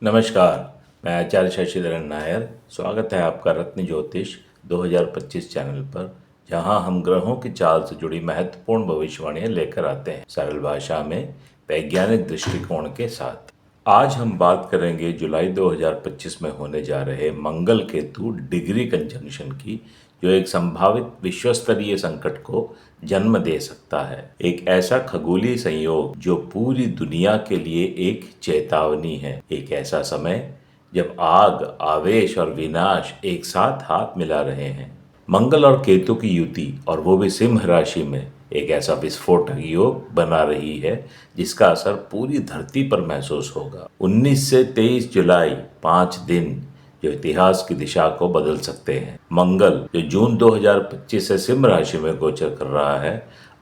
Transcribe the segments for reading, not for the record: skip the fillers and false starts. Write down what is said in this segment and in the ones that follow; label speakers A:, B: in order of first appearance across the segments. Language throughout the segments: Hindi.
A: नमस्कार, मैं आचार्य शशिधरन नायर। स्वागत है आपका रत्न ज्योतिष 2025 चैनल पर, जहां हम ग्रहों की चाल से जुड़ी महत्वपूर्ण भविष्यवाणियां लेकर आते हैं सरल भाषा में, वैज्ञानिक दृष्टिकोण के साथ। आज हम बात करेंगे जुलाई 2025 में होने जा रहे मंगल केतु डिग्री कंजंक्शन की, जो एक संभावित विश्वस्तरीय संकट को जन्म दे सकता है। एक ऐसा खगोलीय संयोग जो पूरी दुनिया के लिए एक चेतावनी है। एक ऐसा समय जब आग, आवेश और विनाश एक साथ हाथ मिला रहे हैं। मंगल और केतु की युति, और वो भी सिंह राशि में, एक ऐसा विस्फोटक योग बना रही है जिसका असर पूरी धरती पर महसूस होगा। 19 से 23 जुलाई 5 दिन जो इतिहास की दिशा को बदल सकते हैं। मंगल जो जून 2025 से सिंह राशि में गोचर कर रहा है,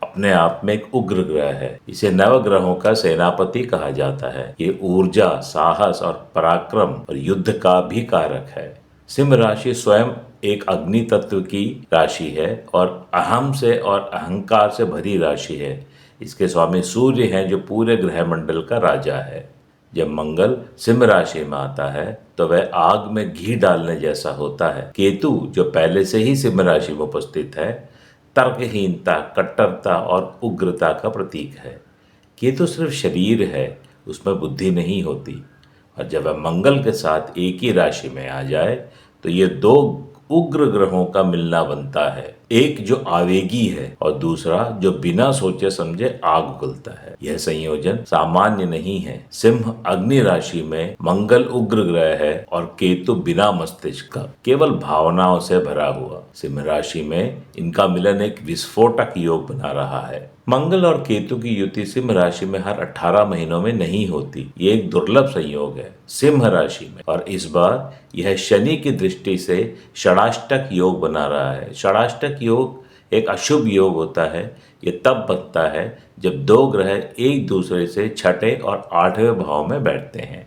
A: अपने आप में एक उग्र ग्रह है। इसे नवग्रहों का सेनापति कहा जाता है। ये ऊर्जा, साहस और पराक्रम और युद्ध का भी कारक है। सिंह राशि स्वयं एक अग्नि तत्व की राशि है और अहम से और अहंकार से भरी राशि है। इसके स्वामी सूर्य हैं जो पूरे ग्रह मंडल का राजा है। जब मंगल सिंह राशि में आता है तो वह आग में घी डालने जैसा होता है। केतु जो पहले से ही सिंह राशि में उपस्थित है, तर्कहीनता, कट्टरता और उग्रता का प्रतीक है। केतु सिर्फ शरीर है, उसमें बुद्धि नहीं होती। और जब वह मंगल के साथ एक ही राशि में आ जाए तो ये दो उग्र ग्रहों का मिलना बनता है। एक जो आवेगी है और दूसरा जो बिना सोचे समझे आग उगलता है। यह संयोजन सामान्य नहीं है। सिंह अग्नि राशि में मंगल उग्र ग्रह है और केतु बिना मस्तिष्क का, केवल भावनाओं से भरा हुआ। सिंह राशि में इनका मिलन एक विस्फोटक योग बना रहा है। मंगल और केतु की युति सिंह राशि में हर 18 महीनों में नहीं होती। ये एक दुर्लभ संयोग है सिंह राशि में, और इस बार यह शनि की दृष्टि से षडाष्टक योग बना रहा है। षडाष्टक योग एक अशुभ योग होता है। ये तब बनता है जब दो ग्रह एक दूसरे से छठे और 8वें भाव में बैठते हैं।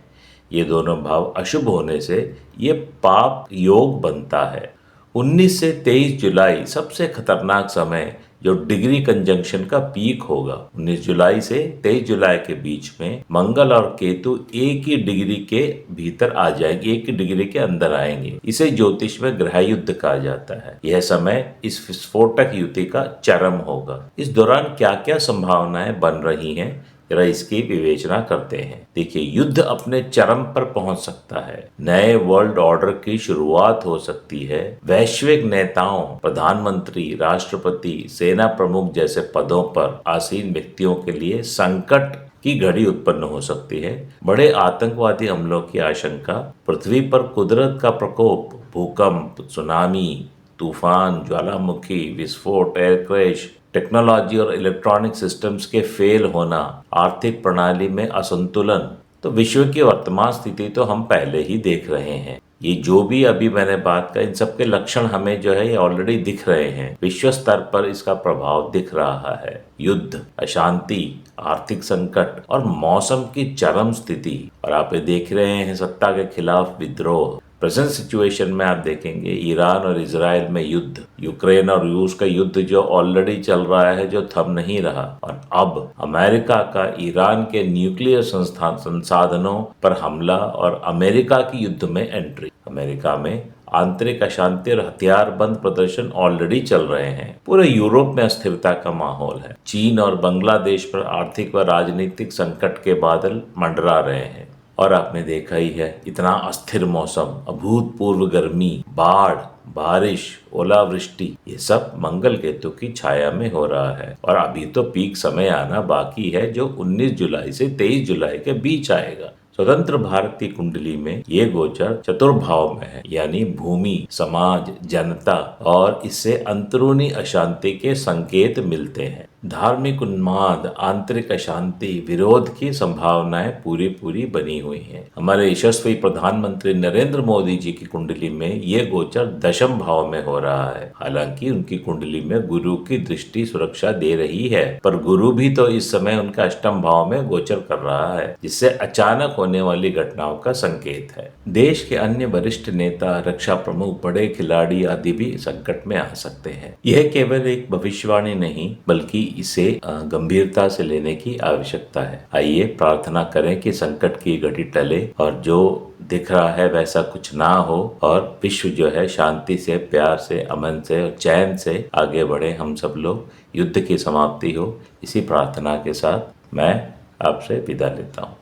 A: ये दोनों भाव अशुभ होने से ये पाप योग बनता है। 19 से 23 जुलाई सबसे खतरनाक समय जो डिग्री कंजंक्शन का पीक होगा। 19 जुलाई से 23 जुलाई के बीच में मंगल और केतु एक ही डिग्री के भीतर आ जाएंगे, एक ही डिग्री के अंदर आएंगे। इसे ज्योतिष में ग्रह युद्ध कहा जाता है। यह समय इस विस्फोटक युति का चरम होगा। इस दौरान क्या क्या संभावनाएं बन रही हैं, जरा इसकी विवेचना करते हैं। देखिए, युद्ध अपने चरम पर पहुंच सकता है। नए वर्ल्ड ऑर्डर की शुरुआत हो सकती है। वैश्विक नेताओं, प्रधानमंत्री, राष्ट्रपति, सेना प्रमुख जैसे पदों पर आसीन व्यक्तियों के लिए संकट की घड़ी उत्पन्न हो सकती है। बड़े आतंकवादी हमलों की आशंका, पृथ्वी पर कुदरत का प्रकोप, भूकंप, सुनामी, तूफान, ज्वालामुखी, विस्फोट, एयर क्रैश, टेक्नोलॉजी और इलेक्ट्रॉनिक सिस्टम्स के फेल होना, आर्थिक प्रणाली में असंतुलन। तो विश्व की वर्तमान स्थिति तो हम पहले ही देख रहे हैं। ये जो भी अभी मैंने बात का, इन सब के लक्षण हमें जो है ये ऑलरेडी दिख रहे हैं। विश्व स्तर पर इसका प्रभाव दिख रहा है। युद्ध, अशांति, आर्थिक संकट और मौसम की चरम स्थिति। और आप ये देख रहे हैं सत्ता के खिलाफ विद्रोह। प्रेजेंट सिचुएशन में आप देखेंगे ईरान और इजराइल में युद्ध, यूक्रेन और रूस का युद्ध जो ऑलरेडी चल रहा है, जो थम नहीं रहा। और अब अमेरिका का ईरान के न्यूक्लियर संसाधनों पर हमला और अमेरिका की युद्ध में एंट्री। अमेरिका में आंतरिक अशांति और हथियार बंद प्रदर्शन ऑलरेडी चल रहे हैं। पूरे यूरोप में अस्थिरता का माहौल है। चीन और बांग्लादेश पर आर्थिक व राजनीतिक संकट के बादल मंडरा रहे हैं। और आपने देखा ही है, इतना अस्थिर मौसम, अभूतपूर्व गर्मी, बाढ़, बारिश, ओलावृष्टि, ये सब मंगल केतु की छाया में हो रहा है। और अभी तो पीक समय आना बाकी है, जो 19 जुलाई से 23 जुलाई के बीच आएगा। स्वतंत्र भारत की कुंडली में ये गोचर चतुर्भाव में है, यानी भूमि, समाज, जनता, और इससे अंदरूनी अशांति के संकेत मिलते हैं। धार्मिक उन्माद, आंतरिक अशांति, विरोध की संभावनाएं पूरी बनी हुई हैं। हमारे यशस्वी प्रधानमंत्री नरेंद्र मोदी जी की कुंडली में ये गोचर दशम भाव में हो रहा है। हालांकि उनकी कुंडली में गुरु की दृष्टि सुरक्षा दे रही है, पर गुरु भी तो इस समय उनका अष्टम भाव में गोचर कर रहा है, जिससे अचानक होने वाली घटनाओं का संकेत है। देश के अन्य वरिष्ठ नेता, रक्षा प्रमुख, बड़े खिलाड़ी आदि भी संकट में आ सकते हैं। यह केवल एक भविष्यवाणी नहीं, बल्कि इसे गंभीरता से लेने की आवश्यकता है। आइए प्रार्थना करें कि संकट की घड़ी टले और जो दिख रहा है वैसा कुछ ना हो और विश्व जो है शांति से, प्यार से, अमन से और चैन से आगे बढ़े। हम सब लोग, युद्ध की समाप्ति हो, इसी प्रार्थना के साथ मैं आपसे विदा लेता हूँ।